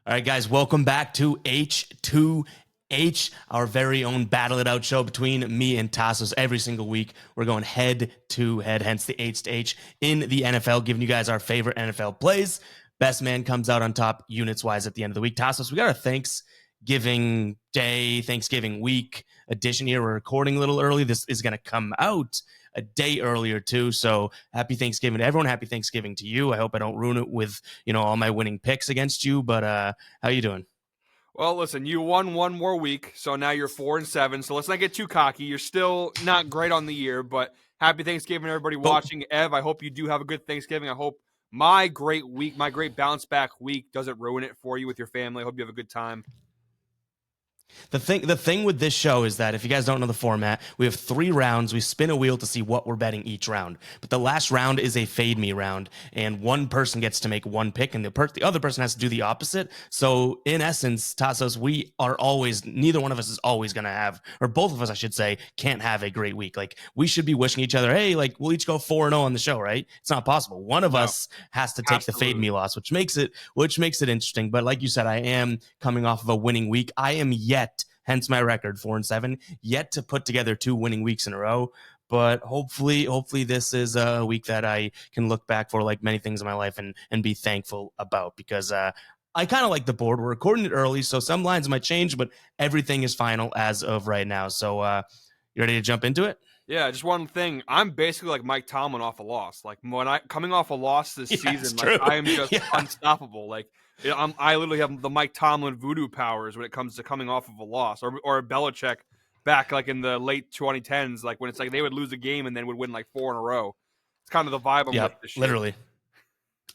All right, guys, welcome back to H2H, our very own Battle It Out show between me and Tasos every single week. We're going head to head, hence the H2H in the NFL, giving you guys our favorite NFL plays. Best man comes out on top units-wise at the end of the week. Tasos, we got a Thanksgiving Day, Thanksgiving week edition here. We're recording a little early. This is going to come out a day earlier too. So happy Thanksgiving to everyone. Happy Thanksgiving to you. I hope I don't ruin it with, all my winning picks against you, but how you doing? Well, listen, you won one more week, so now you're 4-7. So let's not get too cocky. You're still not great on the year, but happy Thanksgiving, everybody watching. Ev, I hope you do have a good Thanksgiving. I hope my great week, my great bounce back week doesn't ruin it for you with your family. I hope you have a good time. The thing with this show is that if you guys don't know the format, we have 3 rounds. We spin a wheel to see what we're betting each round. But the last round is a fade me round, and one person gets to make one pick, and the other person has to do the opposite. So in essence, Tasos, neither one of us is always going to have, or both of us, I should say, can't have a great week. Like, we should be wishing each other, hey, like, we'll each go 4-0 on the show, right? It's not possible. One of us has to take the fade me loss, which makes it interesting. But like you said, I am coming off of a winning week. I am hence my record 4-7, yet to put together 2 winning weeks in a row. But hopefully this is a week that I can look back for, like many things in my life, and be thankful about, because I kind of like the board. We're recording it early, so some lines might change, but everything is final as of right now. So you ready to jump into it? Yeah, just one thing. I'm basically like Mike Tomlin off a loss. Like, when coming off a loss this season, like, I am just unstoppable. Like, I literally have the Mike Tomlin voodoo powers when it comes to coming off of a loss, or Belichick back like in the late 2010s, like when it's like they would lose a game and then would win like 4 in a row. It's kind of the vibe I'm with this shit.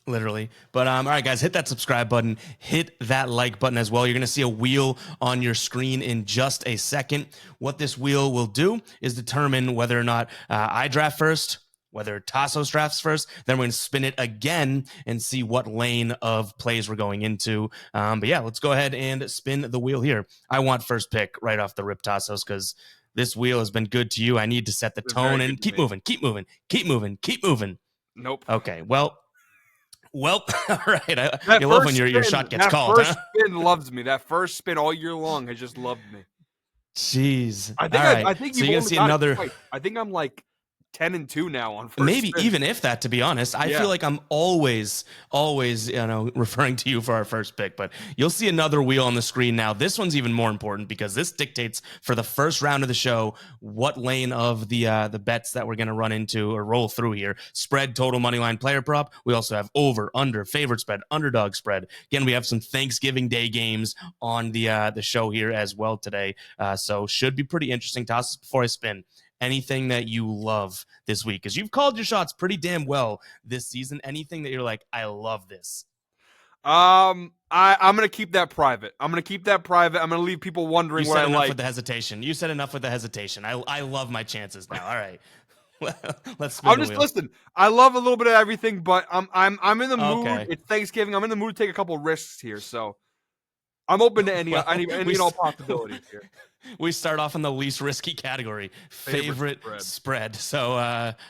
Literally. But all right, guys, hit that subscribe button, hit that like button as well. You're going to see a wheel on your screen in just a second. What this wheel will do is determine whether or not I draft first, whether Tasos drafts first. Then we're going to spin it again and see what lane of plays we're going into. But yeah, let's go ahead and spin the wheel here. I want first pick right off the rip, Tasos, because this wheel has been good to you. I need to set the tone and keep moving. Nope. Okay, well, all right. You love when your shot gets called. That first spin loves me. That first spin all year long has just loved me. Jeez. I think so you're gonna see another. I think I'm like 10-2 now on first maybe spin. Even if that, to be honest, I feel like I'm always referring to you for our first pick. But you'll see another wheel on the screen now. This one's even more important because this dictates for the first round of the show what lane of the bets that we're going to run into or roll through here. Spread, total, money line, player prop. We also have over, under, favorite spread, underdog spread. Again, we have some Thanksgiving Day games on the show here as well today. So should be pretty interesting. Toss before I spin. Anything that you love this week, because you've called your shots pretty damn well this season. Anything that you're like, I love this. I'm gonna keep that private. I'm gonna leave people wondering what I like. Enough with the hesitation. You said enough with the hesitation. I love my chances now. All right. Let's spin the wheel. Listen. I love a little bit of everything, but I'm in the mood. Okay. It's Thanksgiving. I'm in the mood to take a couple risks here, so I'm open to any all possibilities here. We start off in the least risky category, favorite spread. So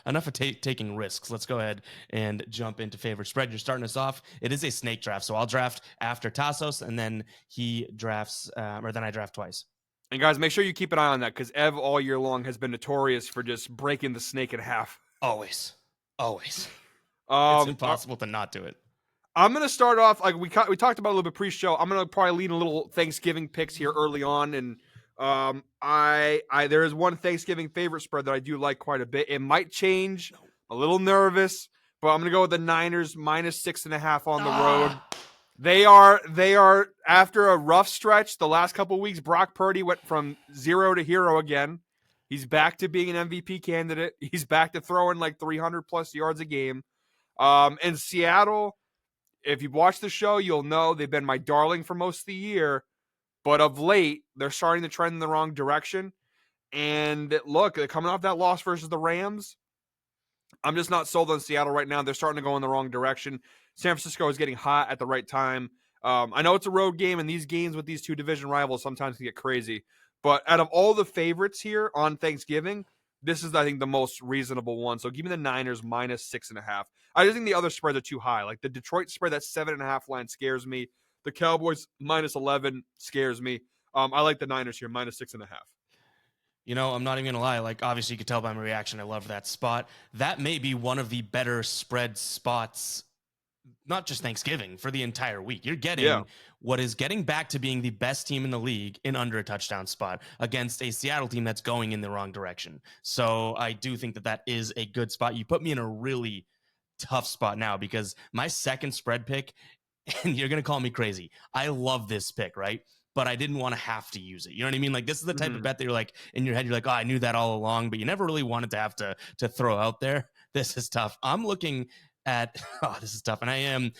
enough of taking risks. Let's go ahead and jump into favorite spread. You're starting us off. It is a snake draft, so I'll draft after Tasos, and then he drafts, or then I draft twice. And guys, make sure you keep an eye on that, because Ev all year long has been notorious for just breaking the snake in half. Always. It's impossible to not do it. I'm going to start off, like we talked about a little bit pre-show. I'm going to probably lead a little Thanksgiving picks here early on, and there is one Thanksgiving favorite spread that I do like quite a bit. It might change. A little nervous, but I'm going to go with the Niners -6.5 on the road. They are after a rough stretch the last couple of weeks. Brock Purdy went from 0 to hero again. He's back to being an MVP candidate. He's back to throwing like 300 plus yards a game. In Seattle, if you've watched the show, you'll know they've been my darling for most of the year. But of late, they're starting to trend in the wrong direction. And look, they're coming off that loss versus the Rams. I'm just not sold on Seattle right now. They're starting to go in the wrong direction. San Francisco is getting hot at the right time. I know it's a road game, and these games with these two division rivals sometimes can get crazy. But out of all the favorites here on Thanksgiving, this is, I think, the most reasonable one. So give me the Niners -6.5. I just think the other spreads are too high. Like the Detroit spread, that 7.5 line scares me. The Cowboys minus 11 scares me. I like the Niners here, minus 6.5. I'm not even going to lie. Like, obviously, you could tell by my reaction, I love that spot. That may be one of the better spread spots, not just Thanksgiving, for the entire week. You're Yeah. getting what is getting back to being the best team in the league in under a touchdown spot against a Seattle team that's going in the wrong direction. So I do think that is a good spot. You put me in a really tough spot now because my second spread pick, and you're going to call me crazy, I love this pick, right? But I didn't want to have to use it. You know what I mean? Like, this is the type of bet that you're like, in your head, you're like, oh, I knew that all along, but you never really wanted to have to throw out there. This is tough. I'm looking at, oh, this is tough. And I am,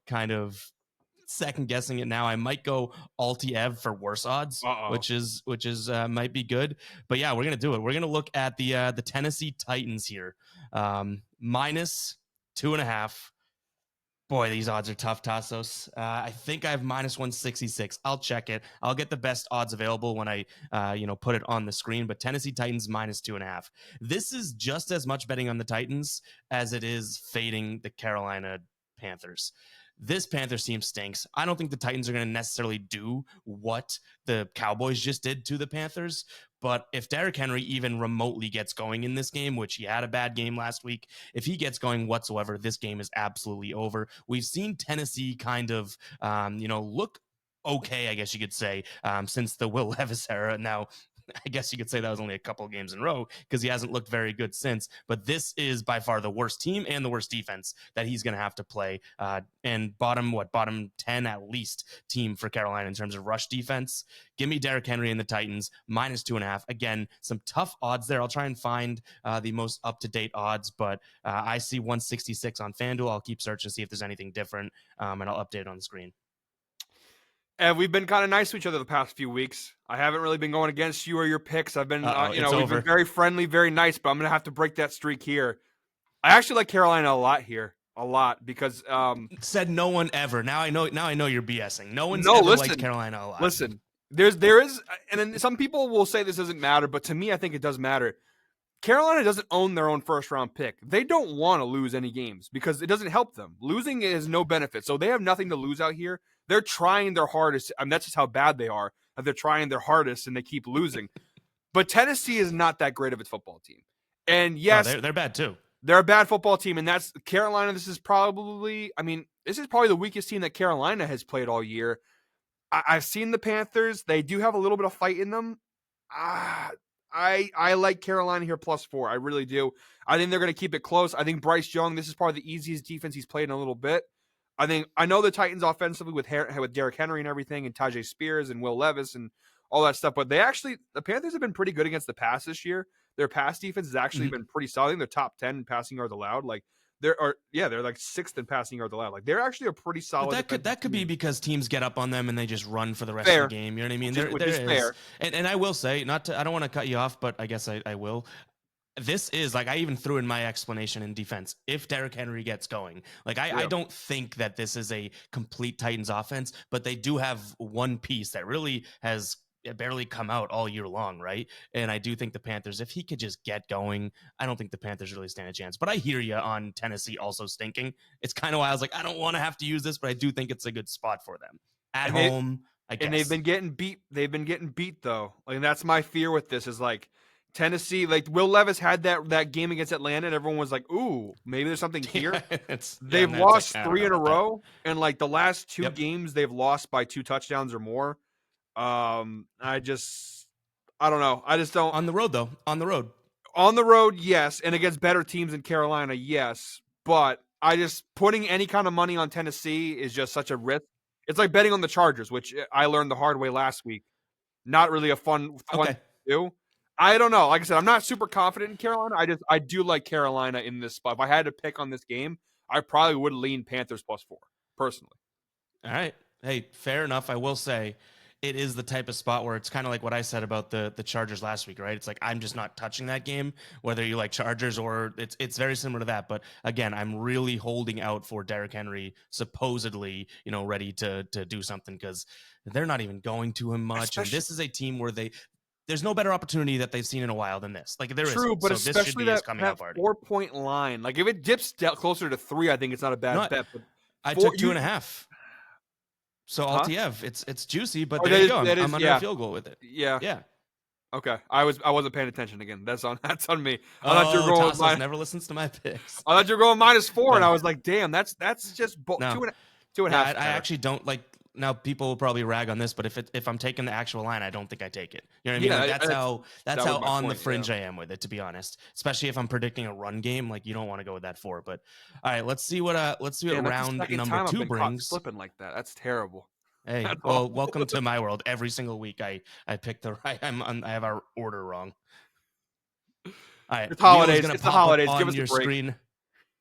kind of second guessing it now. I might go Alti Ev for worse odds, which is might be good. But yeah, we're gonna do it. We're gonna look at the Tennessee Titans here, minus 2.5. Boy, these odds are tough, Tasos. I think I have minus 166. I'll check it. I'll get the best odds available when I, put it on the screen. But Tennessee Titans minus 2.5. This is just as much betting on the Titans as it is fading the Carolina Panthers. This Panthers team stinks. I don't think the Titans are going to necessarily do what the Cowboys just did to the Panthers. But if Derrick Henry even remotely gets going in this game, which he had a bad game last week, if he gets going whatsoever, this game is absolutely over. We've seen Tennessee kind of, look okay, I guess you could say, since the Will Levis era. Now, I guess you could say that was only a couple of games in a row because he hasn't looked very good since. But this is by far the worst team and the worst defense that he's going to have to play. And bottom 10 at least team for Carolina in terms of rush defense. Give me Derrick Henry and the Titans minus 2.5. Again, some tough odds there. I'll try and find the most up-to-date odds, but I see 166 on FanDuel. I'll keep searching to see if there's anything different, and I'll update it on the screen. And we've been kind of nice to each other the past few weeks. I haven't really been going against you or your picks. I've been, we've been very friendly, very nice, but I'm going to have to break that streak here. I actually like Carolina a lot here. A lot because said no one ever. Now I know you're BSing. No one's ever liked Carolina a lot. Listen, there is, and then some people will say this doesn't matter, but to me, I think it does matter. Carolina doesn't own their own first-round pick. They don't want to lose any games because it doesn't help them. Losing is no benefit, so they have nothing to lose out here. They're trying their hardest. I mean, that's just how bad they are. That they're trying their hardest and they keep losing. But Tennessee is not that great of a football team. And yes, they're bad too. They're a bad football team, and that's Carolina. This is probably the weakest team that Carolina has played all year. I've seen the Panthers. They do have a little bit of fight in them. I like Carolina here +4. I really do. I think they're going to keep it close. I think Bryce Young, this is probably the easiest defense he's played in a little bit. I know the Titans offensively with Derrick Henry and everything and Tajay Spears and Will Levis and all that stuff, but the Panthers have been pretty good against the pass this year. Their pass defense has actually been pretty solid. I think they're top 10 in passing yards allowed. Like they're like 6th in passing yards allowed. Like they're actually a pretty solid. But that could be because teams get up on them and they just run for the rest of the game. You know what I mean? There is fair. And I will say, I don't want to cut you off, but I guess I will. This is like I even threw in my explanation in defense. If Derrick Henry gets going, I don't think that this is a complete Titans offense, but they do have one piece that really has barely come out all year long, right? And I do think the Panthers, if he could just get going, I don't think the Panthers really stand a chance. But I hear you on Tennessee also stinking. It's kind of why I was like, I don't want to have to use this, but I do think it's a good spot for them at home. I guess. And they've been getting beat. They've been getting beat though. Like that's my fear with this is like. Tennessee, like Will Levis had that game against Atlanta, and everyone was like, "Ooh, maybe there's something here." They've lost 3 in a row, and like the last 2 games, they've lost by 2 touchdowns or more. I don't know. I just don't. On the road, yes, and against better teams in Carolina, yes. But putting any kind of money on Tennessee is just such a risk. It's like betting on the Chargers, which I learned the hard way last week. Not really a fun to do. I don't know. Like I said, I'm not super confident in Carolina. I do like Carolina in this spot. If I had to pick on this game, I probably would lean Panthers +4, personally. All right. Hey, fair enough. I will say it is the type of spot where it's kind of like what I said about the Chargers last week, right? It's like I'm just not touching that game, whether you like Chargers or it's very similar to that. But again, I'm really holding out for Derrick Henry, supposedly, ready to do something because they're not even going to him much. And this is a team where there's no better opportunity that they've seen in a while than this. Like there is true, but so especially this that 4-point line. Like if it dips closer to 3, I think it's not a bad bet. But I took 2.5. So Huh? LTF, it's juicy, but Or there you go. that I'm is under a yeah. field goal with it. Yeah. Yeah. Okay. I wasn't paying attention again. That's on that's on me. I thought you were Oh, going with Tasos mine. never listens to my picks. I thought you were going -4, and But I was like, damn, that's just no, two and a yeah, half I fair. actually don't like. Now people will probably rag on this, but if I'm taking the actual line, I don't think I take it. You know what I mean? Yeah, Like that's that's how that was my on the point. Yeah. fringe I am with it, to be honest. Especially if I'm predicting a run game, like you don't want to go with that for. But all right, let's see what Damn, that's the round second number time I've 2 been caught brings. slipping like that. That's terrible. Hey, That's well, awful. welcome to my world. Every single week, I pick the right. I have our order wrong. All right, It's wheel is holidays. gonna It's the pop up holidays. Give on us a your break. screen.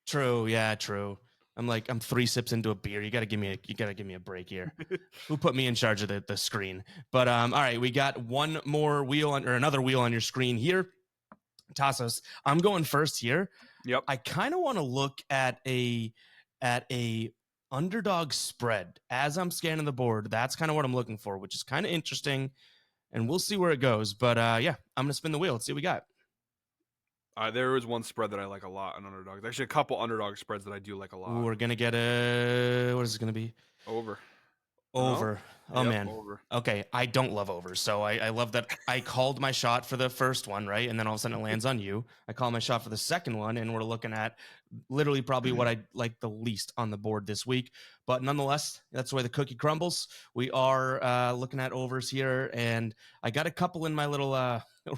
True, yeah, true. I'm 3 sips into a beer. You gotta give me a break here. Who put me in charge of the screen? But all right, we got one more wheel or another wheel on your screen here. Tasos, I'm going first here. Yep. I kind of want to look at a underdog spread as I'm scanning the board. That's kind of what I'm looking for, which is kind of interesting, and we'll see where it goes. But yeah, I'm gonna spin the wheel. Let's see what we got. There is one spread that I like a lot on underdogs. Actually, a couple underdog spreads that I do like a Ooh, lot. we're gonna get what is it gonna be? Over. No? Over. Oh Yep, man. over. Okay, I don't love overs, so I love that I called my shot for the first one, right? And then all of a sudden it lands on you. I call my shot for the second one, and we're looking at literally probably what I like the least on the board this week. But nonetheless, that's where the cookie crumbles. We are looking at overs here, and I got a couple in my little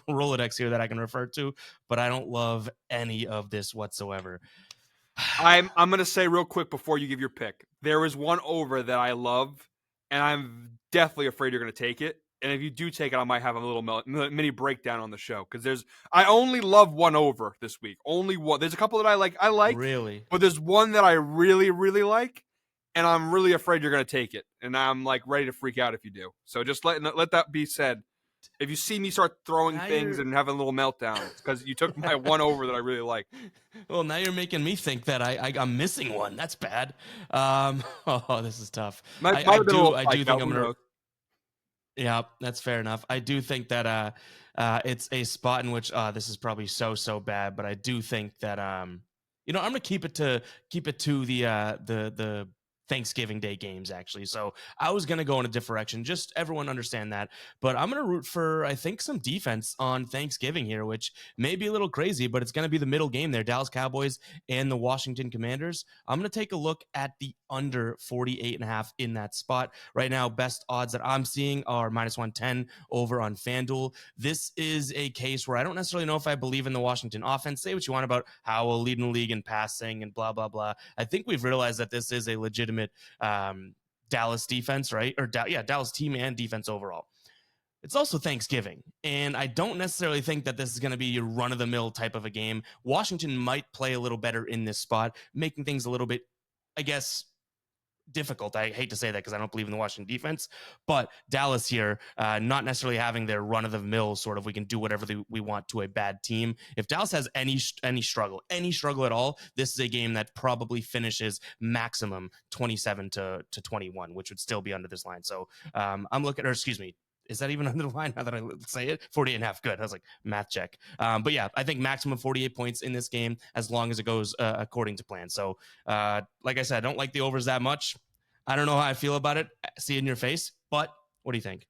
Rolodex here that I can refer to, but I don't love any of this whatsoever. I'm gonna say real quick before you give your pick. There is one over that I love, and I'm definitely afraid you're gonna take it. And if you do take it, I might have a little mini breakdown on the show because I only love one over this week. Only one. There's a couple that I like, Really? but there's one that I really really like, and I'm really afraid you're gonna take it. And I'm like ready to freak out if you do. So just let that be said. If you see me start throwing Now things you're and having a little meltdown, it's because you took my one over that I really like. Well, now you're making me think that I'm missing one. That's bad. Oh, this is tough. Might I have been a little I do spiked think out. I'm Who gonna. knows? Yeah, that's fair enough. I do think that it's a spot in which this is probably so bad, but I do think that I'm gonna keep it to the Thanksgiving Day games actually. So I was gonna go in a different direction. Just everyone understand that, but I'm gonna root for I think some defense on Thanksgiving here, which may be a little crazy, but it's gonna be the middle game there, Dallas Cowboys and the Washington Commanders. I'm gonna take a look at the under 48.5 in that spot. Right now, best odds that I'm seeing are -110 over on FanDuel. This is a case where I don't necessarily know if I believe in the Washington offense. Say what you want about Howell leading the league in passing and blah, blah, blah. I think we've realized that this is a legitimate Dallas defense, right? Or Dallas team and defense overall. It's also Thanksgiving, and I don't necessarily think that this is going to be your run-of-the-mill type of a game. Washington might play a little better in this spot, making things a little bit, I guess, difficult. I hate to say that because I don't believe in the Washington defense, but Dallas here, not necessarily having their run of the mill sort of we can do whatever we want to a bad team. If Dallas has any struggle at all, this is a game that probably finishes maximum 27 to 21, which would still be under this line. So I'm looking, or excuse me. Is that even under the line now that I say it? 48.5. Good. I was like, math check. But yeah, I think maximum 48 points in this game as long as it goes according to plan. So, like I said, I don't like the overs that much. I don't know how I feel about it. See it in your face. But what do you think?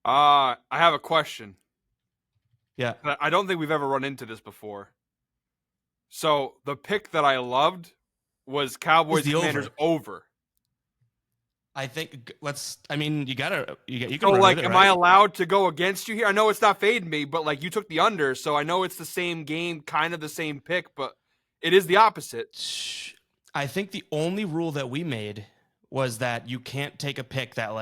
I have a question. Yeah. I don't think we've ever run into this before. So the pick that I loved was Cowboys the Commanders over. I think I mean, you can So run like, with it, am right? I allowed to go against you here? I know it's not fading me, but like you took the under, so I know it's the same game, kind of the same pick, but it is the opposite. I think the only rule that we made was that you can't take a pick that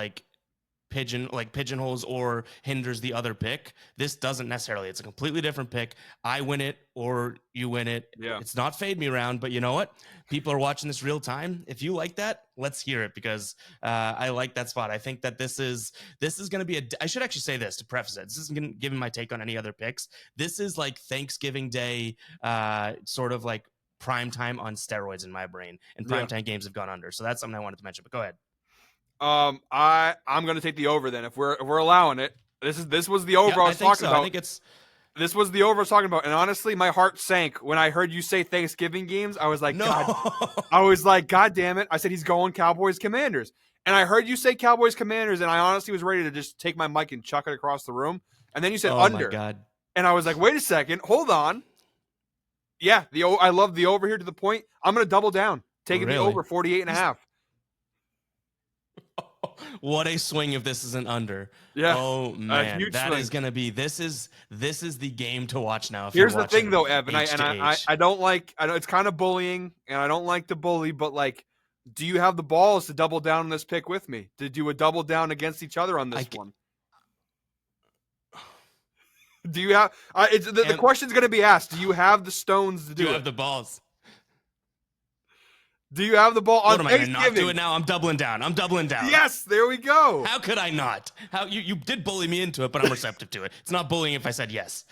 pigeonholes or hinders the other pick. This doesn't necessarily. It's a completely different pick. I win it or you win it. Yeah. It's not fade me round, but you know what? People are watching this real time. If you like that, let's hear it because I like that spot. I think that this is going to be I should actually say this to preface it. This isn't going to give my take on any other picks. This is like Thanksgiving Day, sort of like prime time on steroids in my brain, and prime time games have gone under. So that's something I wanted to mention. But go ahead. I'm gonna take the over then if we're allowing it. This was the over I was talking about. This was the over I was talking about, and honestly, my heart sank when I heard you say Thanksgiving games. I was like, No. God damn it! I said he's going Cowboys Commanders, and I heard you say Cowboys Commanders, and I honestly was ready to just take my mic and chuck it across the room. And then you said Oh my under, God. and I was like, wait a second, hold on. Yeah, I love the over here to the point. I'm gonna double down, taking the Really? over 48.5. What a swing if this is an under. Yeah, Oh man, huge that swing. is gonna be. This is the game to watch now. If Here's you're the thing, watching though, Evan. H2H. I don't like. I know it's kind of bullying, and I don't like to bully, but like, do you have the balls to double down on this pick with me? To do a double down against each other on this one? Do you have? The question's going to be asked. Do you have the stones to do it? Do you have the balls? Do you have the ball on What am I going to not do it now? I'm doubling down. Yes, there we go. How could I not? How you did bully me into it, but I'm receptive to it. It's not bullying if I said yes.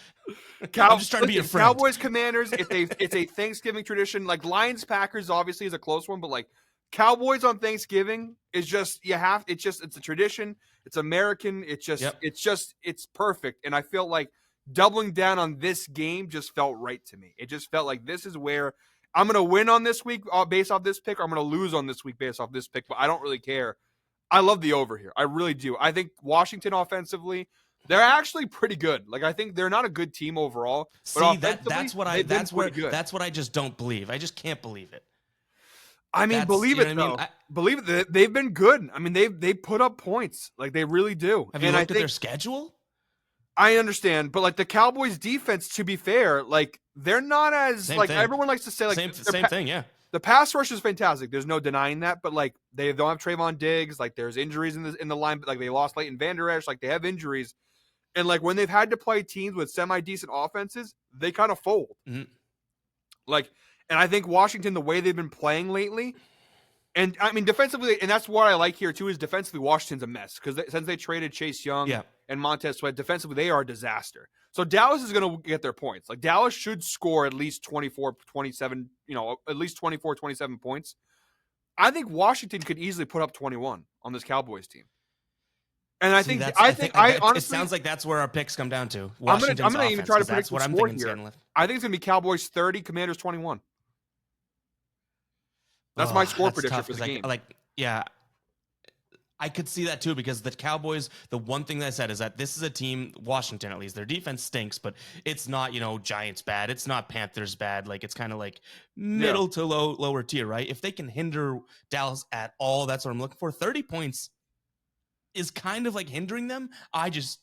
I'm just trying to be a friend. Cowboys Commanders, it's a Thanksgiving tradition. Like Lions Packers obviously is a close one, but like Cowboys on Thanksgiving is just it's a tradition. It's American. It's perfect. And I feel like doubling down on this game just felt right to me. It just felt like this is where I'm going to win on this week based off this pick. Or I'm going to lose on this week based off this pick, but I don't really care. I love the over here. I really do. I think Washington offensively, they're actually pretty good. Like I think they're not a good team overall. But that's what I just don't believe. I just can't believe it. I mean, believe it though. Believe it. They've been good. I mean, they put up points. Like they really do. Have you looked at their schedule? I understand, but like the Cowboys defense, to be fair, like they're not as everyone likes to say like same thing, yeah. The pass rush is fantastic. There's no denying that, but like they don't have Trayvon Diggs, like there's injuries in the line, but like they lost Leighton Vander Esch, like they have injuries. And like when they've had to play teams with semi-decent offenses, they kind of fold. Mm-hmm. Like, and I think Washington, the way they've been playing lately, and I mean defensively, and that's what I like here too, is defensively Washington's a mess because since they traded Chase Young and Montez Sweat, defensively they are a disaster. So Dallas is going to get their points. Like Dallas should score at least 24, 27, at least 24, 27 points. I think Washington could easily put up 21 on this Cowboys team. And I think honestly, it sounds like that's where our picks come down to. I'm going to even try to predict what I'm thinking here. I think it's going to be Cowboys 30, Commanders 21. That's my score prediction for the game. I could see that too because the Cowboys, the one thing that I said is that this is a team, Washington at least, their defense stinks, but it's not, Giants bad. It's not Panthers bad. Like it's kind of like middle to lower tier, right? If they can hinder Dallas at all, that's what I'm looking for. 30 points is kind of like hindering them. I just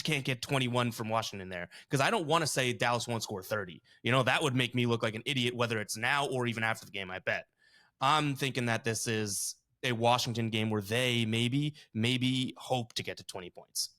can't get 21 from Washington there because I don't want to say Dallas won't score 30. That would make me look like an idiot, whether it's now or even after the game, I bet. I'm thinking that this is a Washington game where they maybe hope to get to 20 points.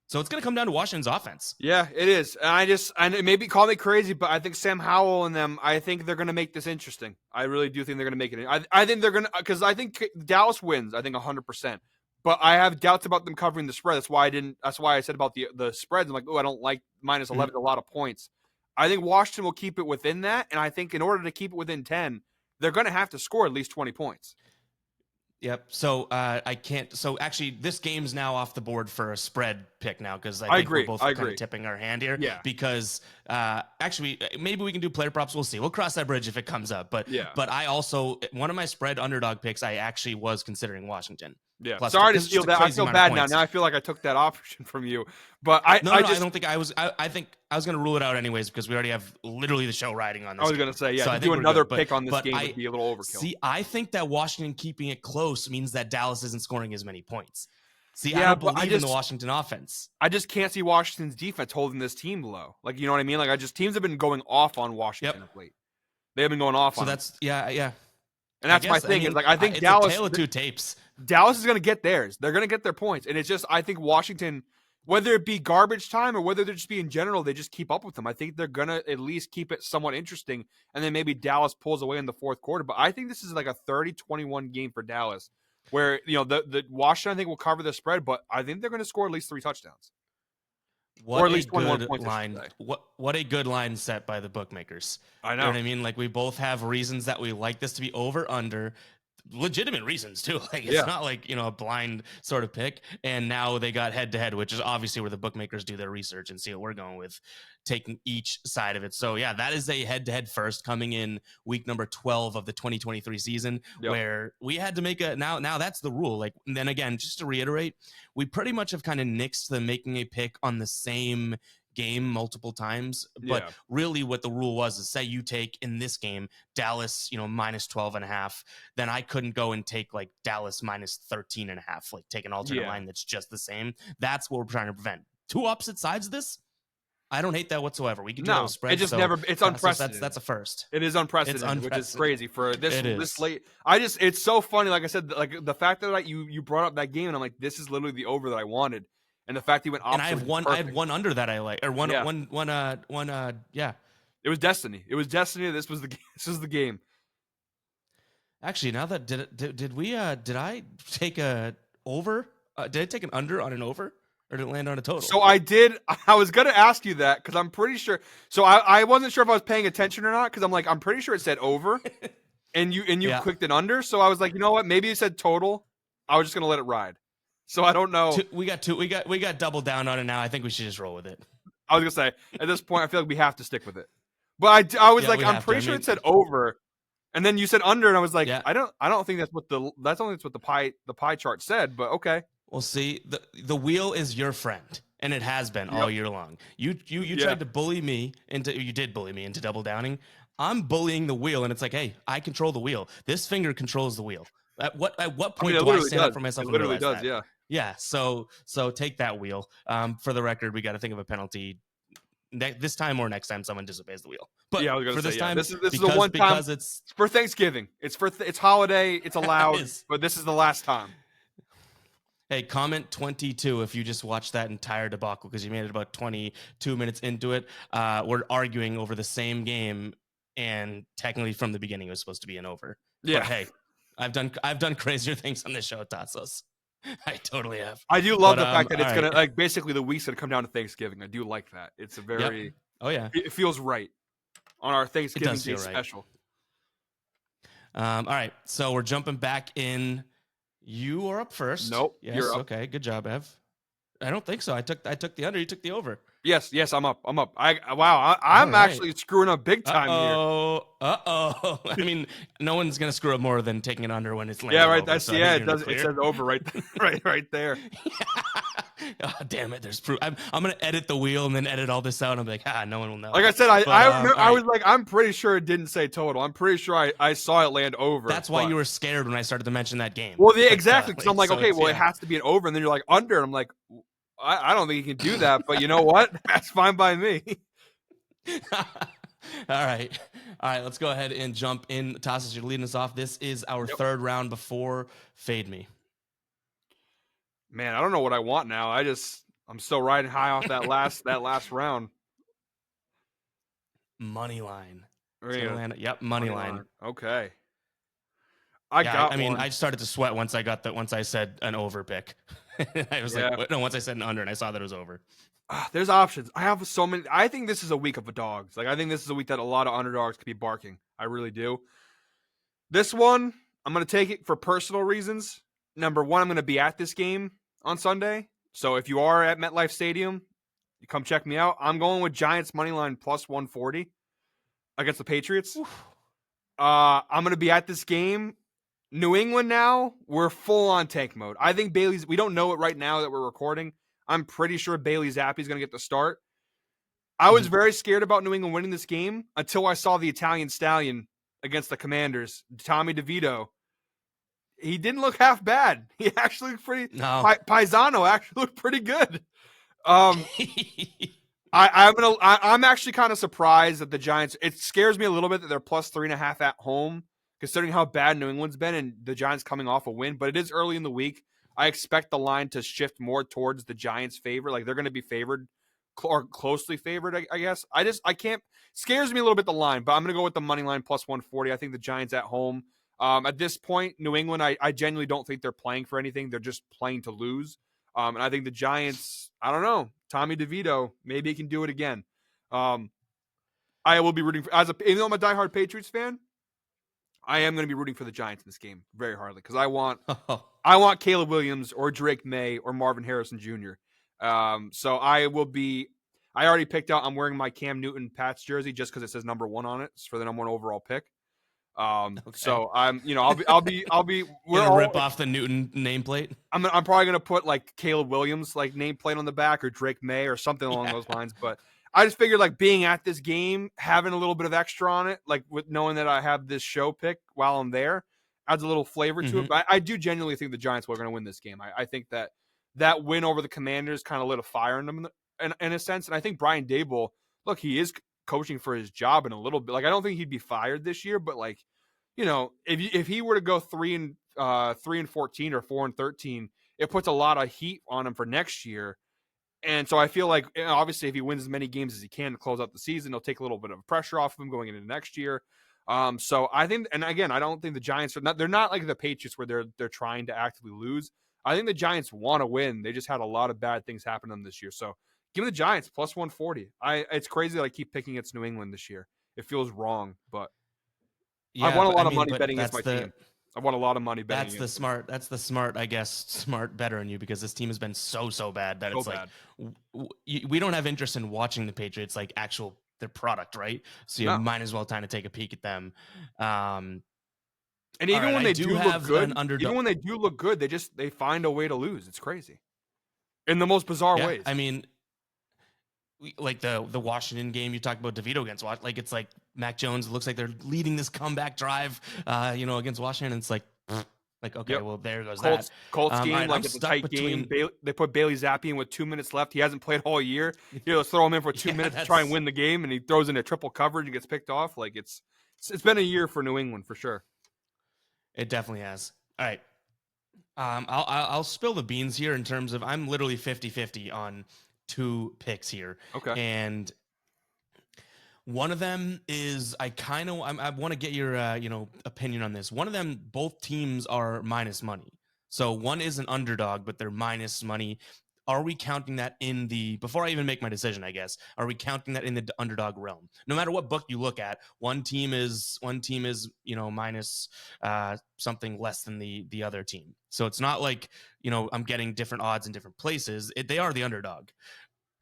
So it's going to come down to Washington's offense. Yeah, it is. And maybe call me crazy, but I think Sam Howell and them, I think they're going to make this interesting. I really do think they're going to make it. I think they're going to, because I think Dallas wins, I think 100%. But I have doubts about them covering the spread. That's why I said about the spreads. I'm like, I don't like minus 11, a lot of points. I think Washington will keep it within that. And I think in order to keep it within 10, they're going to have to score at least 20 points. Yep. So I can't. So actually, this game's now off the board for a spread pick now because I think we're both kind of tipping our hand here. Yeah. Because actually, maybe we can do player props. We'll see. We'll cross that bridge if it comes up. But I also one of my spread underdog picks. I actually was considering Washington. Yeah. Plus, sorry to steal that. I feel bad now. Now I feel like I took that option from you. But I don't think I was. I think I was going to rule it out anyways because we already have literally the show riding on this. I was going to say, so I do another pick on this game would be a little overkill. See, I think that Washington keeping it close means that Dallas isn't scoring as many points. See, I don't believe in the Washington offense. I just can't see Washington's defense holding this team low. Like, you know what I mean? Like, teams have been going off on Washington of late. They have been going off on. So that's yeah. And that's my thing. I think it's Dallas. A tale of two tapes. Dallas is going to get theirs. They're going to get their points, and it's just I think Washington, whether it be garbage time or whether they're just be in general, they just keep up with them. I think they're going to at least keep it somewhat interesting, and then maybe Dallas pulls away in the fourth quarter. But I think this is like a 30-21 game for Dallas, where the Washington I think will cover the spread, but I think they're going to score at least 3 touchdowns. Or at least 21 points. What a good line set by the bookmakers. I know. You know what I mean? Like we both have reasons that we like this to be over under. legitimate reasons too. Like it's Yeah. not like, a blind sort of pick. And now they got head to head, which is obviously where the bookmakers do their research and see what we're going with, taking each side of it. So yeah, that is a head to head first coming in week number 12 of the 2023 season, Yep. where we had to make now that's the rule. Like, and then again, just to reiterate, we pretty much have kind of nixed the making a pick on the same game multiple times, but Yeah. really what the rule was is, say you take in this game Dallas, minus 12 and a half, then I couldn't go and take like Dallas minus 13 and a half, like take an alternate Yeah. line that's just the same. That's what we're trying to prevent. Two opposite sides of this, I don't hate that whatsoever. We can do No, those spreads. it just so, never. It's unprecedented. That's a first. It is unprecedented, which is crazy for this Is. late. It's so funny. Like I said, like the fact that you brought up that game, and I'm like, this is literally the over that I wanted, and the fact he went opposite. And I had one under that I like, or one. Yeah. It was destiny. It was destiny. This was the game. Actually, now that did I take a over? Did I take an under on an over, or did it land on a total? So I did. I was gonna ask you that because I'm pretty sure. So I wasn't sure if I was paying attention or not because I'm pretty sure it said over, and you Yeah. clicked it under. So I was like, you know what? Maybe it said total. I was just gonna let it ride. So I don't know. We got double down on it now. I think we should just roll with it. I was gonna say at this point, I feel like we have to stick with it. But I was like, I'm pretty sure it said over, and then you said under, and I was like, I don't think that's what the pie chart said. But okay. Well, see, the wheel is your friend, and it has been all year long. You tried to bully me into double downing. I'm bullying the wheel, and it's like, hey, I control the wheel. This finger controls the wheel. At what point do I stand up for myself? It literally does. That? Yeah. Yeah. So take that wheel. For the record, we got to think of a penalty this time or next time someone disobeys the wheel. But yeah, I was gonna for say, this time, this is the one time because it's for Thanksgiving. It's it's holiday. It's allowed, but this is the last time. Hey, comment 22 if you just watched that entire debacle because you made it about 22 minutes into it. We're arguing over the same game, and technically from the beginning it was supposed to be an over. Yeah. But hey, I've done crazier things on this show, Tasos. I totally have. I do love the fact that it's gonna like basically the week's gonna come down to Thanksgiving. I do like that. It's a very oh yeah, it feels right on our Thanksgiving Day special. All right, so we're jumping back in. You are up first. Nope. Yes. You're up. Okay. Good job, Ev. I don't think so. I took the under. You took the over. Yes. I'm up. I'm actually screwing up big time here. I mean, no one's gonna screw up more than taking it under when it's landing. Yeah. Right. Over, That's so it does. It says over right right there. Oh, damn it! There's proof. I'm gonna edit the wheel and then edit all this out. And I'm like, no one will know. Like I said, I was like, I'm pretty sure it didn't say total. I'm pretty sure I saw it land over. That's why you were scared when I started to mention that game. Well, exactly. Because I'm like, okay, well, it has to be an over, and then you're like under, and I'm like, I don't think you can do that. But you know what? That's fine by me. All right. Let's go ahead and jump in. Tasos, you're leading us off. This is our third round before Fade Me. Man, I don't know what I want now. I'm still riding high off that last round. Money line. Yep, money line. Okay. I started to sweat once I said an over pick. I was like, no, once I said an under and I saw that it was over. There's options. I have so many. I think this is a week of the dogs. Like I think this is a week that a lot of underdogs could be barking. I really do. This one, I'm going to take it for personal reasons. Number one, I'm going to be at this game on Sunday. So if you are at MetLife Stadium, you come check me out. I'm going with Giants money line plus 140 against the Patriots. I'm going to be at this game. New England now, we're full on tank mode. I think we don't know it right now that we're recording. I'm pretty sure Bailey Zappi is going to get the start. I was very scared about New England winning this game until I saw the Italian Stallion against the Commanders, Tommy DeVito. He didn't look half bad. He actually looked pretty. No. Paisano actually looked pretty good. I'm actually kind of surprised that the Giants. It scares me a little bit that they're plus 3.5 at home, considering how bad New England's been and the Giants coming off a win. But it is early in the week. I expect the line to shift more towards the Giants' favor. Like they're going to be favored or closely favored. I guess. I can't. Scares me a little bit the line, but I'm going to go with the money line plus 140. I think the Giants at home. At this point, New England, I genuinely don't think they're playing for anything. They're just playing to lose. And I think the Giants, I don't know, Tommy DeVito, maybe he can do it again. I will be rooting for, even though I'm a diehard Patriots fan, I am going to be rooting for the Giants in this game very hardly because I want Caleb Williams or Drake May or Marvin Harrison Jr. So I will be. I already picked out. I'm wearing my Cam Newton Pats jersey just because it says number 1 on it. It's for the number 1 overall pick. Okay. So I'm, I'll be. You're We're gonna all. rip off the Newton nameplate? I'm probably gonna put like Caleb Williams like nameplate on the back or Drake May or something along Yeah. those lines. But I just figured like being at this game, having a little bit of extra on it, like with knowing that I have this show pick while I'm there, adds a little flavor to it. But I do genuinely think the Giants were going to win this game. I think that win over the Commanders kind of lit a fire in them in a sense. And I think Brian Dable, look, he is coaching for his job in a little bit. Like I don't think he'd be fired this year, but like, if he were to go 3-14 or 4-13, it puts a lot of heat on him for next year. And so I feel like, obviously, if he wins as many games as he can to close out the season, he'll take a little bit of pressure off of him going into next year. So I think, and again, I don't think the Giants they're not like the Patriots where they're trying to actively lose. I think the Giants want to win. They just had a lot of bad things happen to them this year. So give me the Giants plus 140. It's crazy that I keep picking against New England this year. It feels wrong, but I've Yeah, won a but lot of money betting against that's my the team. I've won a lot of money betting that's the against them. smart that's the smart, I guess, smart better in you, because this team has been so bad that So it's like bad. we don't have interest in watching the Patriots like actual their product, right? So you No. might as well kind of take a peek at them. And even All right, when I they do do look have an good, underdog. they find a way to lose. It's crazy. In the most bizarre Yeah, ways. I mean, like the Washington game you talked about, DeVito against Washington, like it's like Mac Jones, it looks like they're leading this comeback drive, against Washington. And it's like okay, Yep. well, there goes Colts that. game, All right, like I'm it's a stuck tight game. between. They put Bailey Zappi in with 2 minutes left. He hasn't played all year. Here, let's throw him in for 2 Yeah, minutes to try and win the game, and he throws in a triple coverage and gets picked off. Like it's been a year for New England for sure. It definitely has. All right. I'll spill the beans here in terms of I'm literally 50-50 on 2 picks here. Okay. And one of them is I want to get your opinion on this. One of them, both teams are minus money. So one is an underdog, but they're minus money. Are we counting that in the, before I even make my decision, I guess, are we counting that in the underdog realm? No matter what book you look at, one team is minus something less than the other team. So it's not like, I'm getting different odds in different places. They are the underdog.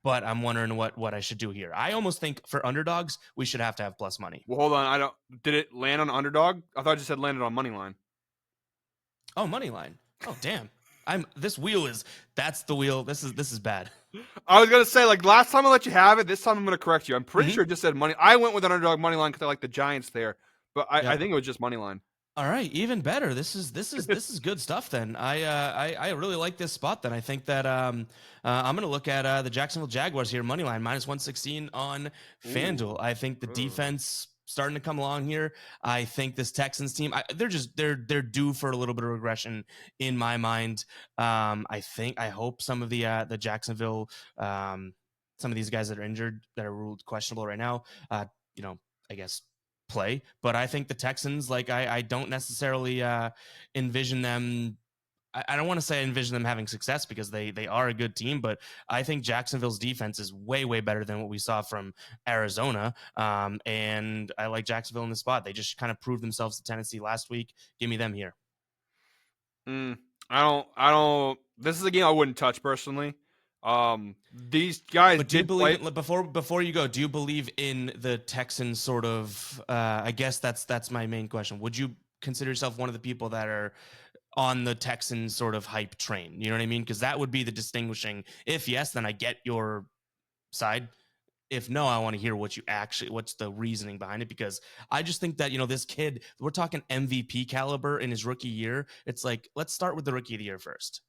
But I'm wondering what I should do here. I almost think for underdogs, we should have to have plus money. Well, hold on. Did it land on underdog? I thought you said landed on money line. Oh, money line. Oh, damn. That's the wheel. This is bad. I was gonna say, like last time I let you have it. This time I'm gonna correct you. I'm pretty sure it just said money. I went with an underdog money line because I like the Giants there, but I think it was just money line. All right, even better. This is good stuff. Then I really like this spot. Then I think that I'm gonna look at the Jacksonville Jaguars here, money line minus 116 on FanDuel. I think the defense starting to come along here. I think this Texans team, they're due for a little bit of regression in my mind. I hope some of the Jacksonville, some of these guys that are injured, that are ruled questionable right now, I guess play. But I think the Texans, like I don't necessarily envision them. I don't want to say I envision them having success because they are a good team, but I think Jacksonville's defense is way better than what we saw from Arizona. And I like Jacksonville in the spot. They just kind of proved themselves to Tennessee last week. Give me them here. I don't. This is a game I wouldn't touch personally. These guys But do you did play. believe before you go? Do you believe in the Texans sort of? I guess that's my main question. Would you consider yourself one of the people that are on the Texans sort of hype train? You know what I mean? Because that would be the distinguishing. If yes, then I get your side. If no, I want to hear what's the reasoning behind it, because I just think that, this kid, we're talking MVP caliber in his rookie year. It's like, let's start with the rookie of the year first.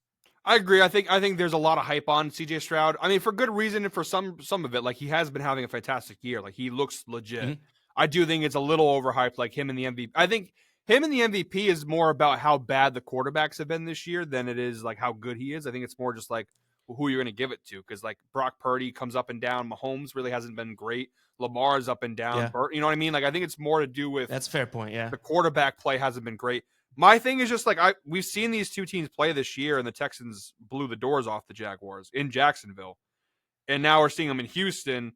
I agree. I think there's a lot of hype on CJ Stroud. I mean, for good reason, and for some of it, like he has been having a fantastic year. Like he looks legit. Mm-hmm. I do think it's a little overhyped, like him and the MVP. I think him and the MVP is more about how bad the quarterbacks have been this year than it is like how good he is. I think it's more just like who you're going to give it to, because like Brock Purdy comes up and down. Mahomes really hasn't been great. Lamar is up and down. Yeah. You know what I mean? Like I think it's more to do with That's a fair point. Yeah. the quarterback play hasn't been great. My thing is just like we've seen these two teams play this year, and the Texans blew the doors off the Jaguars in Jacksonville, and now we're seeing them in Houston.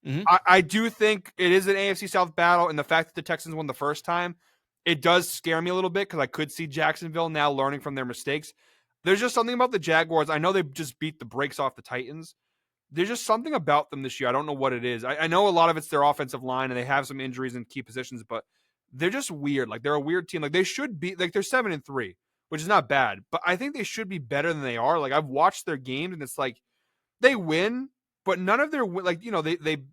Mm-hmm. I do think it is an AFC South battle, and the fact that the Texans won the first time, it does scare me a little bit because I could see Jacksonville now learning from their mistakes. There's just something about the Jaguars. I know they just beat the brakes off the Titans. There's just something about them this year. I don't know what it is. I know a lot of it's their offensive line and they have some injuries in key positions, but they're just weird. Like they're a weird team. Like they should be like they're 7-3, which is not bad, but I think they should be better than they are. Like I've watched their games and it's like they win, but none of their like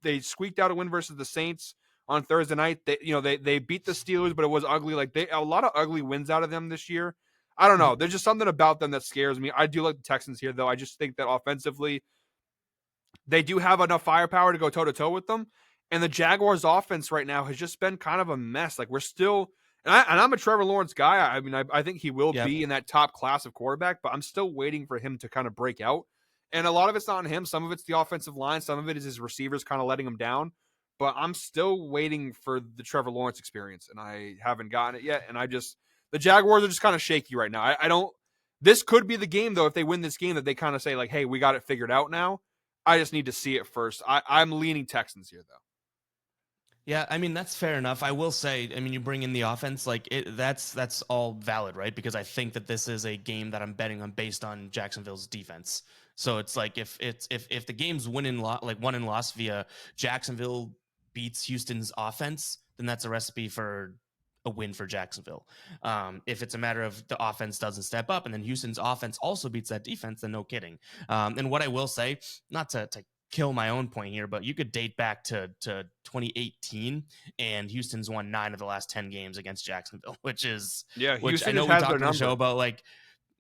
they squeaked out a win versus the Saints on Thursday night. They beat the Steelers, but it was ugly. Like a lot of ugly wins out of them this year. I don't know. There's just something about them that scares me. I do like the Texans here, though. I just think that offensively, they do have enough firepower to go toe to toe with them. And the Jaguars' offense right now has just been kind of a mess. Like we're still, and I'm a Trevor Lawrence guy. I mean, I think he will be in that top class of quarterback, but I'm still waiting for him to kind of break out. And a lot of it's not on him. Some of it's the offensive line. Some of it is his receivers kind of letting him down. But I'm still waiting for the Trevor Lawrence experience, and I haven't gotten it yet. And the Jaguars are just kind of shaky right now. I don't. This could be the game though. If they win this game, that they kind of say like, "Hey, we got it figured out now." I just need to see it first. I'm leaning Texans here though. Yeah, I mean that's fair enough. I will say, I mean, you bring in the offense, like that's all valid, right? Because I think that this is a game that I'm betting on based on Jacksonville's defense. So it's like if the game's won and lost via Jacksonville beats Houston's offense, then that's a recipe for a win for Jacksonville. If it's a matter of the offense doesn't step up and then Houston's offense also beats that defense, then no kidding. And what I will say, not to kill my own point here, but you could date back to 2018 and Houston's won 9 of the last 10 games against Jacksonville, which I know we talked on the show about like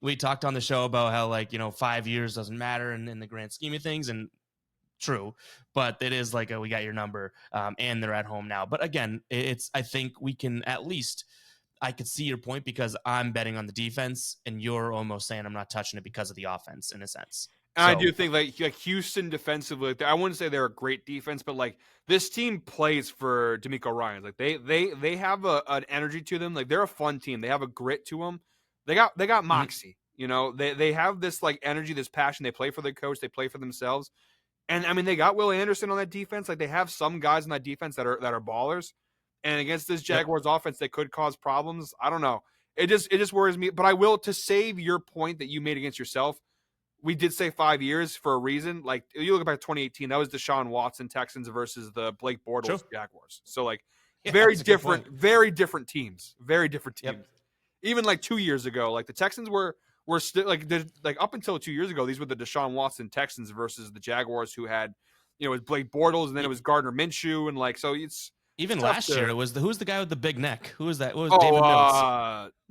we talked on the show about how like 5 years doesn't matter in the grand scheme of things, and true, but it is like we got your number, and they're at home now. But again, I think we can at least. I could see your point because I'm betting on the defense, and you're almost saying I'm not touching it because of the offense in a sense. And I do think like Houston defensively, I wouldn't say they're a great defense, but like this team plays for DeMeco Ryans. Like they have an energy to them. Like they're a fun team. They have a grit to them. They got moxie. They have this like energy, this passion. They play for their coach. They play for themselves. And I mean, they got Will Anderson on that defense. Like they have some guys on that defense that are ballers. And against this Jaguars offense, they could cause problems. I don't know. It just worries me. But I will, to save your point that you made against yourself, we did say 5 years for a reason. Like you look back at 2018, that was Deshaun Watson Texans versus the Blake Bortles Jaguars. So like very different teams. Very different teams. Yep. Even like 2 years ago, like the Texans were still like up until 2 years ago, these were the Deshaun Watson Texans versus the Jaguars, who had it was Blake Bortles and then it was Gardner Minshew, and like so it's. Even last year, it was who's the guy with the big neck? Who was that? What was David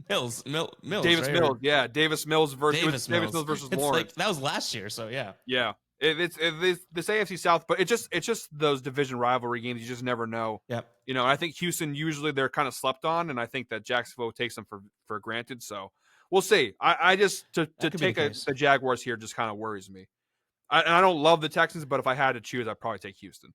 Mills? Mills. Davis right? Mills. Yeah, Davis Mills versus Lawrence. Like, that was last year, so yeah. Yeah, it's this AFC South, but it's just those division rivalry games. You just never know. Yep. I think Houston usually they're kind of slept on, and I think that Jacksonville takes them for granted. So we'll see. I just to take the Jaguars here just kind of worries me. I don't love the Texans, but if I had to choose, I'd probably take Houston.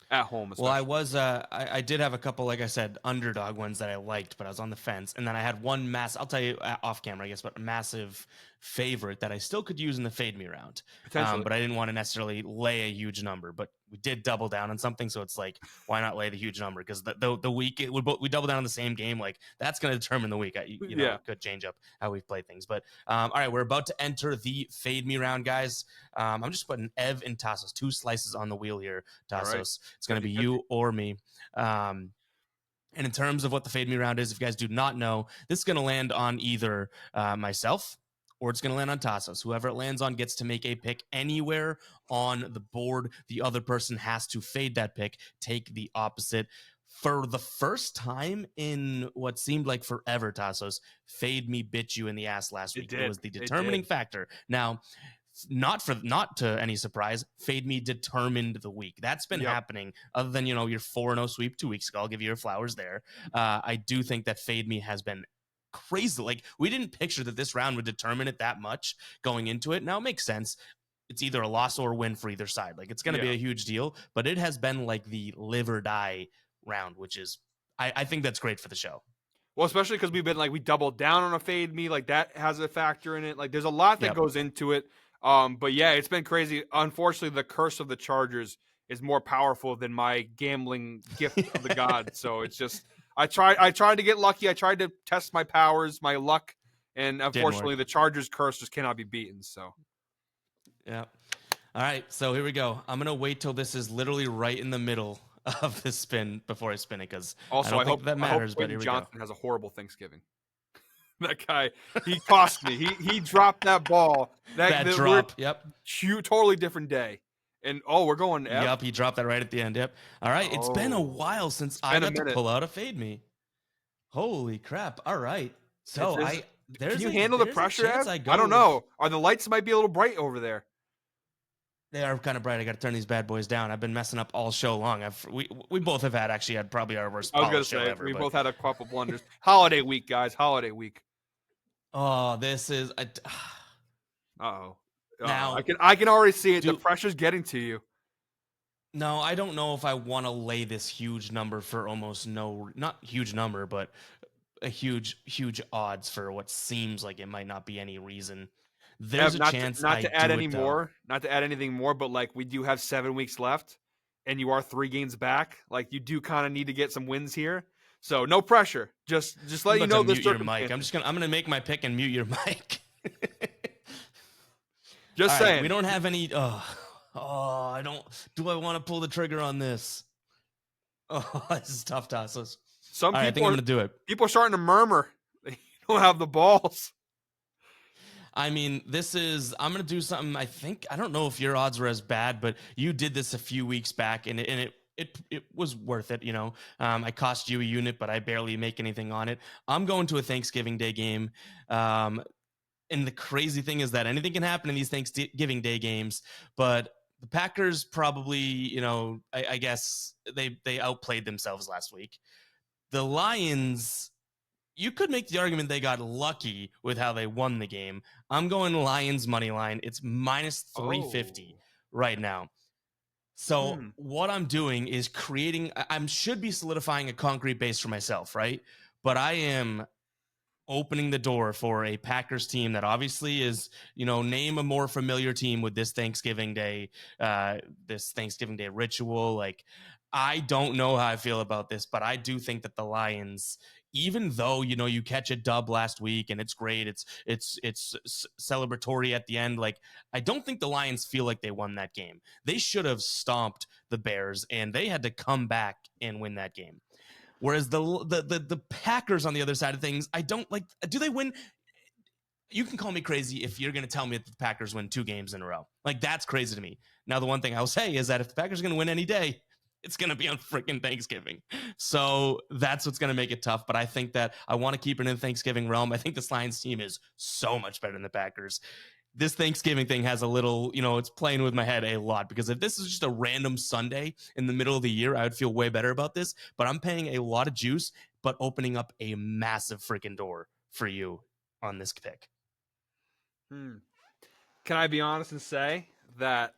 At home, especially. Well, I did have a couple, like I said, underdog ones that I liked, but I was on the fence. And then I had one I'll tell you off camera, I guess, but a massive favorite that I still could use in the fade me round. But I didn't want to necessarily lay a huge number, but we did double down on something. So it's like, why not lay the huge number? Because the week we double down on the same game. Like that's going to determine the week. It could change up how we play things. But all right, we're about to enter the fade me round, guys. I'm just putting Ev and Tasos, 2 slices on the wheel here. Tasos, right. It's going to be you or me. And in terms of what the fade me round is, if you guys do not know, this is going to land on either myself or it's going to land on Tasos. Whoever it lands on gets to make a pick anywhere on the board. The other person has to fade that pick, take the opposite. For the first time in what seemed like forever, Tasos, fade me bit you in the ass last week. It was the determining factor. Now, not to any surprise, fade me determined the week. That's been happening other than, your 4-0 sweep 2 weeks ago. I'll give you your flowers there. I do think that fade me has been crazy. Like we didn't picture that this round would determine it that much going into it. Now it makes sense. It's either a loss or a win for either side. Like it's going to be a huge deal, but it has been like the live or die round, which is, I think that's great for the show. Well, especially because we've been like, we doubled down on a fade me. Like that has a factor in it. Like there's a lot that goes into it. But yeah, it's been crazy. Unfortunately, the curse of the Chargers is more powerful than my gambling gift of the gods. So it's just, I tried to get lucky. I tried to test my powers, my luck, and Didn't unfortunately, work. the Chargers curse just cannot be beaten. So Yeah. All right, so here we go. I'm gonna wait till this is literally right in the middle of the spin before I spin it because I also, don't think that I hope matters. But Quentin here we go. Johnson has a horrible Thanksgiving. That guy, he cost me. He dropped that ball. That We're drop. Yep. totally different day. And we're going to F. Yep. He dropped that right at the end. Yep. All right. It's been a Oh, while since it's I been a got to minute. pull out a fade me. Holy crap! All right. If So there's, can there's you a handle the there's a pressure, chance Ev? I I go don't with. know. Are the lights might be a little bright over there? They are kind of bright. I got to turn these bad boys down. I've been messing up all show long. We both have had probably our worst I was gonna polished show say ever. we But both had a couple blunders. Holiday week, guys. Holiday week. oh, this is Uh-oh. now. I can already see it. The Do pressure's getting to you. no, I don't know if I want to lay this huge number for almost no, not huge number, but a huge odds for what seems like it might not be any reason. There's Ev, a chance not I to add do any it though. more, not to add anything more, but like we do have 7 weeks left, and you are 3 games back. Like you do kind of need to get some wins here. So no pressure. Just I'm let you about to know the mute your mic. circumstances. I'm gonna make my pick and mute your mic. All Just right, we saying. don't have any. I don't. Do I want to pull the trigger on this? Oh, this is tough, Tasos. Some All right, I think I'm gonna do it. people are starting to murmur. They don't have the balls. I mean, I'm going to do something. I don't know if your odds were as bad, but you did this a few weeks back and it was worth it. I cost you a unit, but I barely make anything on it. I'm going to a Thanksgiving Day game. And the crazy thing is that anything can happen in these Thanksgiving Day games, but the Packers probably, I guess they outplayed themselves last week. The Lions, you could make the argument they got lucky with how they won the game. I'm going Lions money line. It's minus 350 right now. So what I'm doing is I should be solidifying a concrete base for myself, right? But I am opening the door for a Packers team that obviously is, name a more familiar team with this Thanksgiving Day ritual. Like, I don't know how I feel about this, but I do think that the Lions, even though, you catch a dub last week and it's great, it's celebratory at the end. Like, I don't think the Lions feel like they won that game. They should have stomped the Bears and they had to come back and win that game. Whereas the Packers on the other side of things, I don't like. Do they win? You can call me crazy if you're going to tell me that the Packers win 2 games in a row. Like, that's crazy to me. Now, the one thing I'll say is that if the Packers are going to win any day, it's going to be on freaking Thanksgiving. So that's what's going to make it tough. But I think that I want to keep it in the Thanksgiving realm. I think this Lions team is so much better than the Packers. This Thanksgiving thing has a little, it's playing with my head a lot because if this is just a random Sunday in the middle of the year, I would feel way better about this. But I'm paying a lot of juice, but opening up a massive freaking door for you on this pick. Can I be honest and say that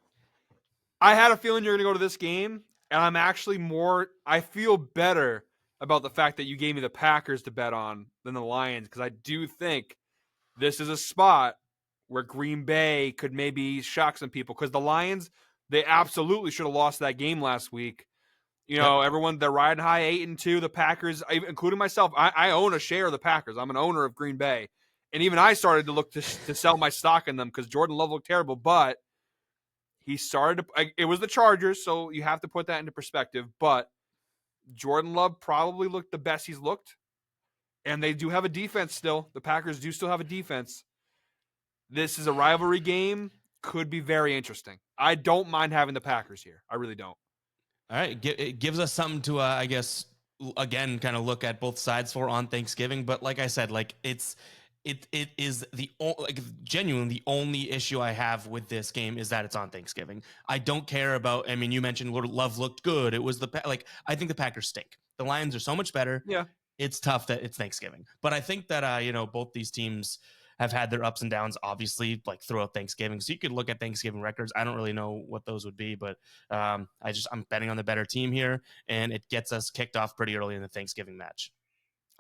I had a feeling you're going to go to this game, and I feel better about the fact that you gave me the Packers to bet on than the Lions because I do think this is a spot where Green Bay could maybe shock some people because the Lions, they absolutely should have lost that game last week. Everyone, they're riding high 8-2. The Packers, including myself, I own a share of the Packers. I'm an owner of Green Bay. And even I started to look to sell my stock in them because Jordan Love looked terrible. But he started it was the Chargers, so you have to put that into perspective. But Jordan Love probably looked the best he's looked. And they do have a defense still. The Packers do still have a defense. This is a rivalry game. Could be very interesting. I don't mind having the Packers here. I really don't. All right. It gives us something to, I guess, again, kind of look at both sides for on Thanksgiving. But like I said, like it is genuinely the only issue I have with this game is that it's on Thanksgiving. I don't care about, I mean, you mentioned Love looked good. It was I think the Packers stink. The Lions are so much better. Yeah. It's tough that it's Thanksgiving. But I think that, both these teams have had their ups and downs, obviously, like throughout Thanksgiving. So you could look at Thanksgiving records. I don't really know what those would be, but I'm betting on the better team here, and it gets us kicked off pretty early in the Thanksgiving match.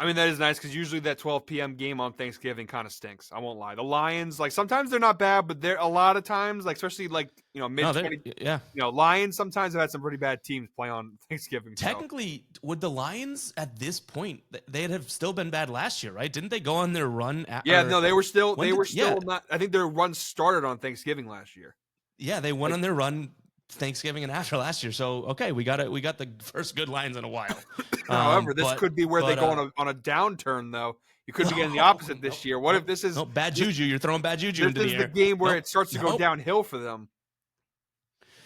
I mean, that is nice because usually that 12 p.m. game on Thanksgiving kind of stinks. I won't lie. The Lions, like sometimes they're not bad, but they're a lot of times, like especially like No, mid they're 20, yeah. Lions sometimes have had some pretty bad teams play on Thanksgiving. So Technically, would the Lions at this point they'd have still been bad last year, right? Didn't they go on their run? yeah, Or no, when they were did yeah still not. I think their run started on Thanksgiving last year. yeah they went Like, on their run Thanksgiving and after last year. So okay, we got the first good Lions in a while. however, this But could be where they go on a downturn though. You could be getting the no, opposite no, this year. What if no, no, bad this, juju. You're throwing bad juju this into the is the air. game where Nope, it starts to go nope. downhill for them?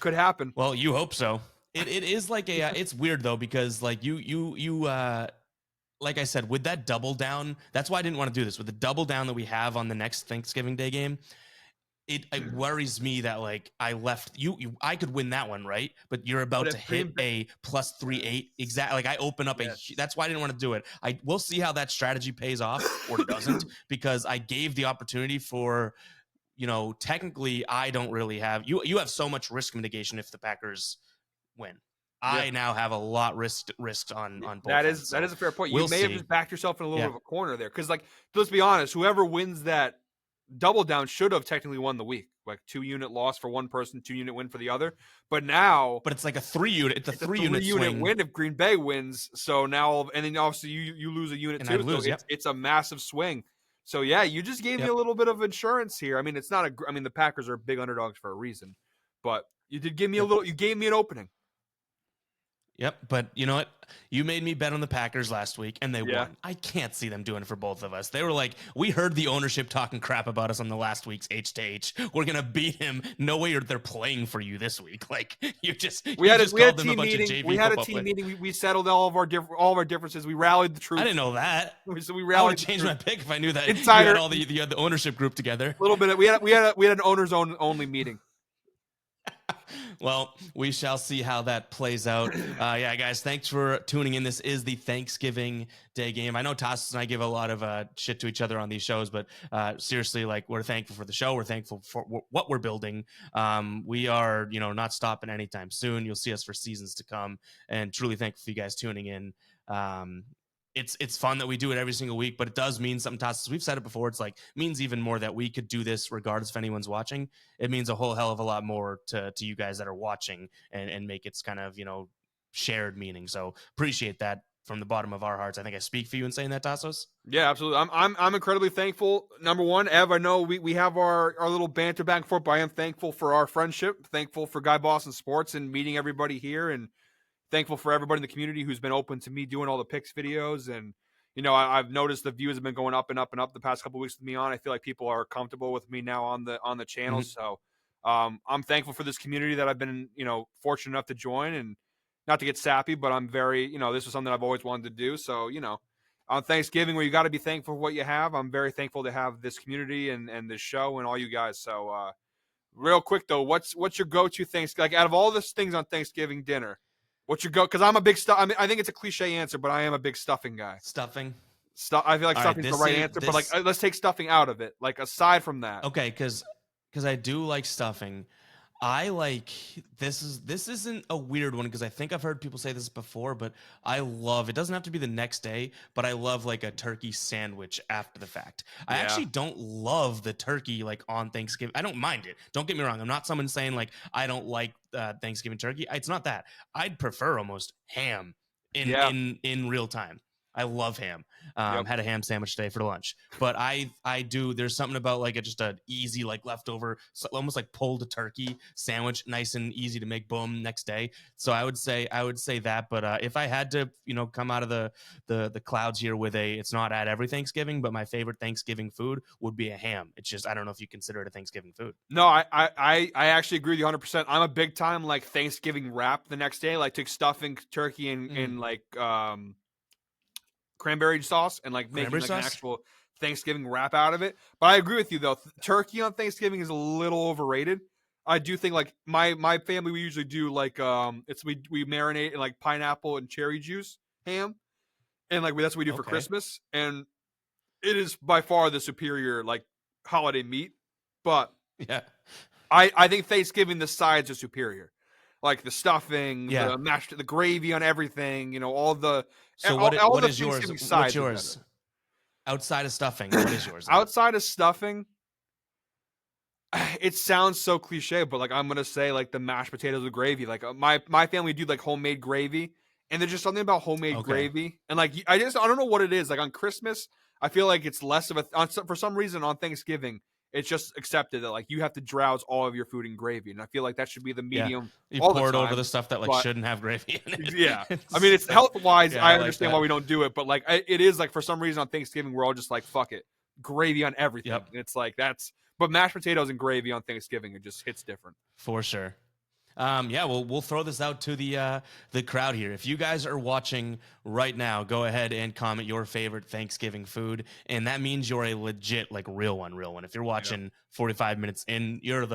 Could happen. Well, you hope so. It is like a it's weird though because like you like I said with that double down. That's why I didn't want to do this with the double down that we have on the next Thanksgiving Day game. It worries me that like I left I could win that one, right? But you're But about to if Green hit Bay, a plus 3-8 exactly. Like I open up yes. that's why I didn't want to do it. I We'll see how that strategy pays off or doesn't because I gave the opportunity for technically I don't really have you have so much risk mitigation if the Packers win. Yeah. I now have a lot risked on both That ends. is So a fair point. You we'll may have see. just backed yourself in a little bit Yeah. of a corner there, because like let's be honest, whoever wins that double down should have technically won the week. Like 2-unit loss for one person, 2-unit win for the other. But now But it's like a 3 unit. It's a it's a 3 unit 3-unit swing. win if Green Bay wins. So now, and then obviously you lose a unit And too. I lose. So Yep. it's a massive swing. So yeah, you just gave me a Yep. little bit of insurance here. I mean, it's not a. I mean, the Packers are big underdogs for a reason, but you did give me a Yep. little. You gave me an opening. Yep, but you know what? You made me bet on the Packers last week, and they Yeah. won. I can't see them doing it for both of us. They were like, we heard the ownership talking crap about us on the last week's H2H. We're gonna beat him. No way they're playing for you this week. Like you just We had called a them a team bunch meeting. of JV We had a football team players. meeting. We settled all of our differences. We rallied the I troops. didn't know that. So we I would rallied have the changed my troops. pick if I knew that you Insider, had all the ownership group together. a little bit. We had an owners only meeting. Well, we shall see how that plays out. Yeah, guys, thanks for tuning in. This is the Thanksgiving Day game. I know Tasos and I give a lot of shit to each other on these shows, but seriously, like we're thankful for the show. We're thankful for what we're building. We are, not stopping anytime soon. You'll see us for seasons to come, and truly thankful for you guys tuning in. It's fun that we do it every single week, but it does mean something to us. We've said it before. It's like means even more that we could do this regardless if anyone's watching. It means a whole hell of a lot more to you guys that are watching and make its kind of shared meaning. So appreciate that from the bottom of our hearts. I think I speak for you in saying that, Tasos. Yeah, absolutely. I'm incredibly thankful. Number one, Ev, I know we have our little banter back and forth, but I am thankful for our friendship. Thankful for Guy Boston Sports and meeting everybody here, and thankful for everybody in the community who's been open to me doing all the picks videos. And I've noticed the views have been going up and up and up the past couple of weeks with me on. I feel like people are comfortable with me now on the channel. Mm-hmm. So I'm thankful for this community that I've been fortunate enough to join, and not to get sappy, but I'm very this was something I've always wanted to do. So on Thanksgiving, where you got to be thankful for what you have, I'm very thankful to have this community and this show and all you guys. So real quick though, what's your go-to Thanksgiving? Like out of all the things on Thanksgiving dinner, what's your go? Because I'm a big stuff. I mean, I think it's a cliche answer, but I am a big stuffing guy. Stuffing. I feel like All right, stuffing's the right answer, but like let's take stuffing out of it. Like aside from that, okay, because I do like stuffing. I like this isn't a weird one because I think I've heard people say this before, but I love it. Doesn't have to be the next day, but I love like a turkey sandwich after the fact. I Yeah. actually don't love the turkey like on Thanksgiving. I don't mind it. Don't get me wrong. I'm not someone saying like I don't like Thanksgiving turkey. It's not that. I'd prefer almost ham Yeah. in real time. I love ham. Yep. Had a ham sandwich today for lunch, but I do. There's something about like just a easy like leftover, almost like pulled turkey sandwich, nice and easy to make. Boom, next day. So I would say that. But if I had to, come out of the clouds here with it's not at every Thanksgiving, but my favorite Thanksgiving food would be a ham. It's just I don't know if you consider it a Thanksgiving food. No, I actually agree with you 100%. I'm a big time like Thanksgiving wrap the next day, like take stuffing, turkey, and like cranberry sauce, and like making Cranberry like sauce? an actual Thanksgiving wrap out of it. But I agree with you though. Turkey on Thanksgiving is a little overrated. I do think like my family, we usually do like we marinate in like pineapple and cherry juice ham, and like that's what we do for Okay. Christmas, and it is by far the superior like holiday meat. But Yeah. I think Thanksgiving the sides are superior. like the stuffing, Yeah. the mashed, the gravy on everything. You know, So all what the is yours? Thanksgiving What's sides are better. yours outside of stuffing? What is yours then? Outside of stuffing, it sounds so cliche, but like I'm gonna say like the mashed potatoes with gravy. Like my family do like homemade gravy, and there's just something about homemade Okay. gravy, and like I don't know what it is. Like on Christmas, I feel like it's less of for some reason on Thanksgiving, it's just accepted that like you have to drowse all of your food in gravy, and I feel like that should be the Yeah. medium You all the pour it over time. the stuff that like But shouldn't have gravy in it. yeah, I mean it's But, health wise. yeah, I I like understand why that. we don't do it, but like it is like for some reason on Thanksgiving we're all just like fuck it, gravy on everything. Yep. And it's like that's but mashed potatoes and gravy on Thanksgiving it just hits different. For sure. Yeah, well, we'll throw this out to the crowd here. If you guys are watching right now, go ahead and comment your favorite Thanksgiving food, and that means you're a legit, like, real one, real one. If you're Yeah. watching 45 minutes in, you're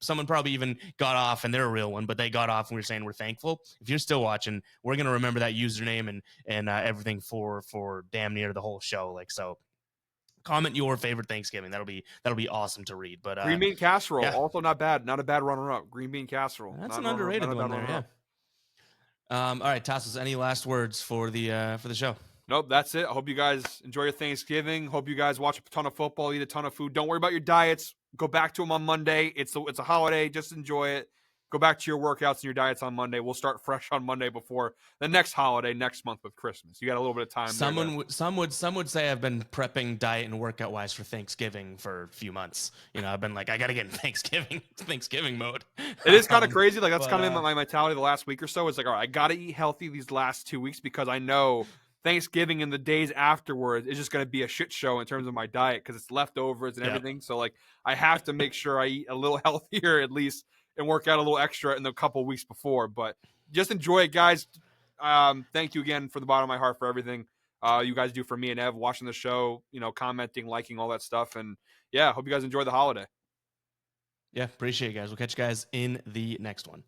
someone probably even got off and they're a real one, but they got off and we are saying we're thankful. If you're still watching, we're gonna remember that username and everything for damn near the whole show. Like so. Comment your favorite Thanksgiving. That'll be awesome to read. But Green bean casserole, yeah, also not bad. Not a bad runner up. Green bean casserole, that's not an runner, not underrated a one bad there. runner Yeah. up. All right, Tasos, any last words for the show? Nope, that's it. I hope you guys enjoy your Thanksgiving. Hope you guys watch a ton of football, eat a ton of food. Don't worry about your diets. Go back to them on Monday. It's a holiday. Just enjoy it. Go back to your workouts and your diets on Monday. We'll start fresh on Monday before the next holiday next month with Christmas. You got a little bit of time. Some would say I've been prepping diet and workout wise for Thanksgiving for a few months. I've been like, I got to get in Thanksgiving mode. It is kind of crazy. Like that's but, kind of my mentality the last week or so. It's like, all right, I got to eat healthy these last 2 weeks because I know Thanksgiving and the days afterwards is just going to be a shit show in terms of my diet because it's leftovers and Yep. everything. So like, I have to make sure I eat a little healthier at least and work out a little extra in the couple weeks before. But just enjoy it, guys. Thank you again for the bottom of my heart for everything you guys do for me and Ev watching the show. Commenting, liking, all that stuff, and yeah, hope you guys enjoy the holiday. Yeah, appreciate you guys. We'll catch you guys in the next one.